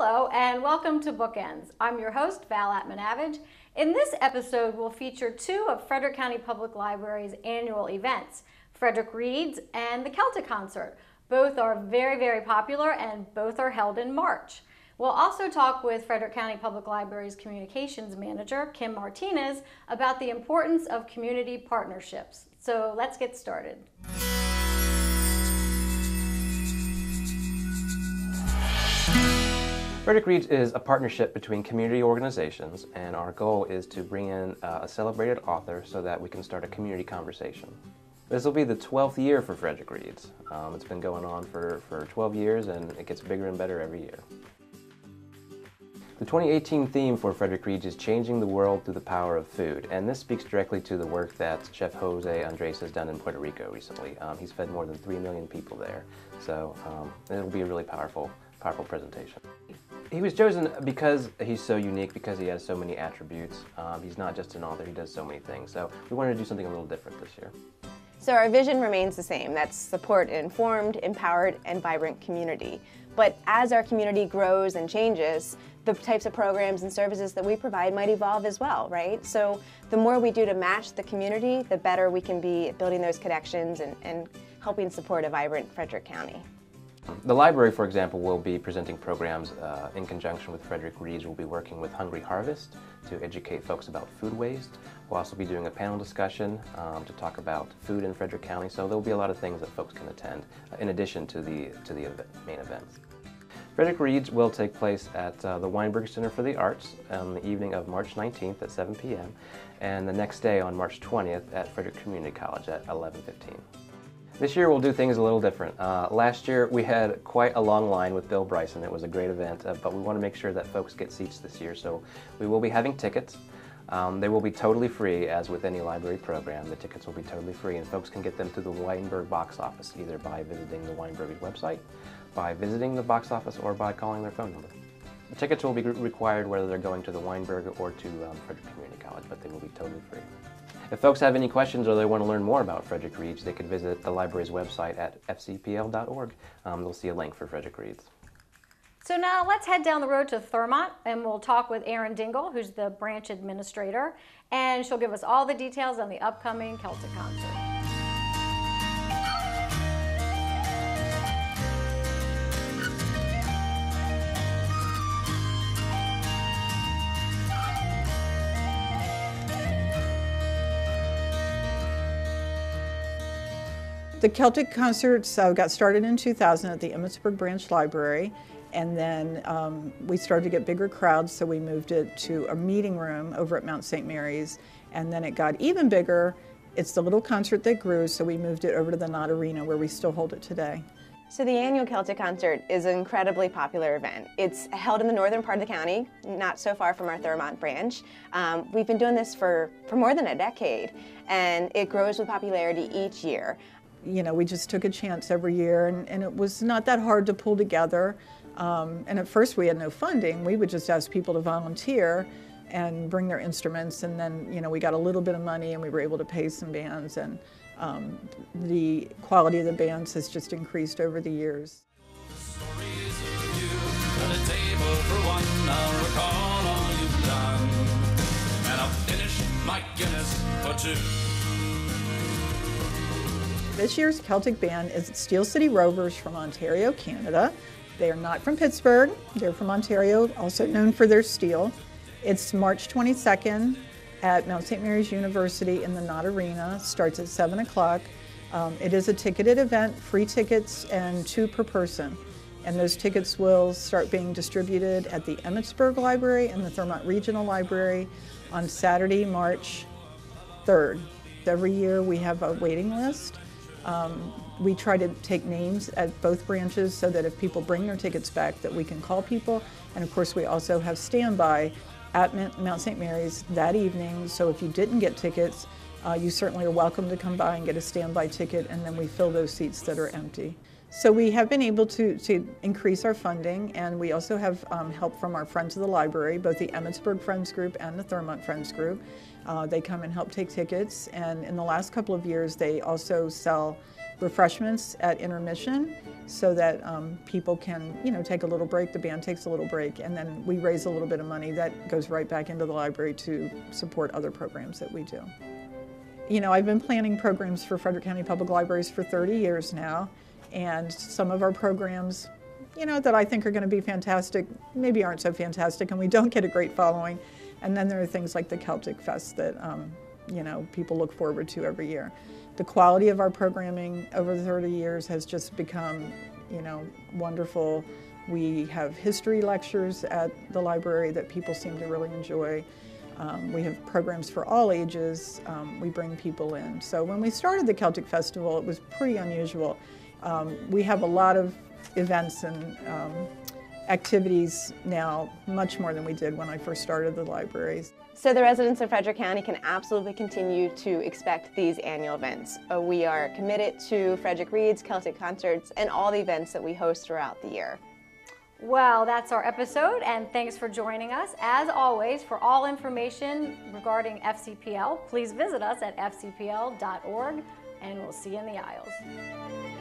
Hello and welcome to Bookends. I'm your host, Val Atmanavage. In this episode, we'll feature two of Frederick County Public Library's annual events, Frederick Reads and the Celtic Concert. Both are very, very popular and both are held in March. We'll also talk with Frederick County Public Library's Communications Manager, Kim Martinez, about the importance of community partnerships. So let's get started. Frederick Reads is a partnership between community organizations, and our goal is to bring in a celebrated author so that we can start a community conversation. This will be the 12th year for Frederick Reads. It's been going on for 12 years, and it gets bigger and better every year. The 2018 theme for Frederick Reads is Changing the World Through the Power of Food, and this speaks directly to the work that Chef Jose Andres has done in Puerto Rico recently. He's fed more than 3 million people there, so it'll be a really powerful presentation. He was chosen because he's so unique, because he has so many attributes. He's not just an author, he does so many things. So we wanted to do something a little different this year. So our vision remains the same. That's support an informed, empowered, and vibrant community. But as our community grows and changes, the types of programs and services that we provide might evolve as well, right? So the more we do to match the community, the better we can be at building those connections and helping support a vibrant Frederick County. The library, for example, will be presenting programs in conjunction with Frederick Reads. We'll be working with Hungry Harvest to educate folks about food waste. We'll also be doing a panel discussion to talk about food in Frederick County. So there'll be a lot of things that folks can attend in addition to the main events. Frederick Reads will take place at the Weinberg Center for the Arts on the evening of March 19th at 7 p.m. and the next day on March 20th at Frederick Community College at 11:15. This year we'll do things a little different. Last year we had quite a long line with Bill Bryson. It was a great event, but we want to make sure that folks get seats this year. So we will be having tickets. They will be totally free, as with any library program. The tickets will be totally free, and folks can get them through the Weinberg box office, either by visiting the Weinberg website, by visiting the box office, or by calling their phone number. The tickets will be required whether they're going to the Weinberg or to Frederick Community College, but they will be totally free. If folks have any questions or they want to learn more about Frederick Reads, they could visit the library's website at fcpl.org. They'll see a link for Frederick Reads. So now let's head down the road to Thurmont and we'll talk with Erin Dingle, who's the branch administrator, and she'll give us all the details on the upcoming Celtic concert. The Celtic concerts got started in 2000 at the Emmitsburg Branch Library, and then we started to get bigger crowds, so we moved it to a meeting room over at Mount St. Mary's, and then it got even bigger. It's the little concert that grew, so we moved it over to the Knott Arena, where we still hold it today. So the annual Celtic Concert is an incredibly popular event. It's held in the northern part of the county, not so far from our Thurmont branch. We've been doing this for more than a decade, and it grows with popularity each year. You know, we just took a chance every year, and it was not that hard to pull together. And at first we had no funding. We would just ask people to volunteer and bring their instruments, and then, you know, we got a little bit of money and we were able to pay some bands, and the quality of the bands has just increased over the years. This year's Celtic band is Steel City Rovers from Ontario, Canada. They are not from Pittsburgh. They're from Ontario, also known for their steel. It's March 22nd at Mount St. Mary's University in the Knott Arena. Starts at 7 o'clock. It is a ticketed event, free tickets, and 2 per person. And those tickets will start being distributed at the Emmitsburg Library and the Thurmont Regional Library on Saturday, March 3rd. Every year we have a waiting list. We try to take names at both branches so that if people bring their tickets back, that we can call people. And of course we also have standby at Mount St. Mary's that evening, so if you didn't get tickets, you certainly are welcome to come by and get a standby ticket, and then we fill those seats that are empty. So we have been able to increase our funding, and we also have help from our Friends of the Library, both the Emmitsburg Friends Group and the Thurmont Friends Group. They come and help take tickets, and in the last couple of years they also sell refreshments at intermission so that people can, take a little break, the band takes a little break, and then we raise a little bit of money that goes right back into the library to support other programs that we do. I've been planning programs for Frederick County Public Libraries for 30 years now, and some of our programs, that I think are going to be fantastic, maybe aren't so fantastic, and we don't get a great following. And then there are things like the Celtic Fest that, people look forward to every year. The quality of our programming over the 30 years has just become, wonderful. We have history lectures at the library that people seem to really enjoy. We have programs for all ages. We bring people in. So when we started the Celtic Festival, it was pretty unusual. We have a lot of events and activities now, much more than we did when I first started the libraries. So the residents of Frederick County can absolutely continue to expect these annual events. We are committed to Frederick Reads, Celtic concerts, and all the events that we host throughout the year. Well, that's our episode, and thanks for joining us. As always, for all information regarding FCPL, please visit us at fcpl.org, and we'll see you in the aisles.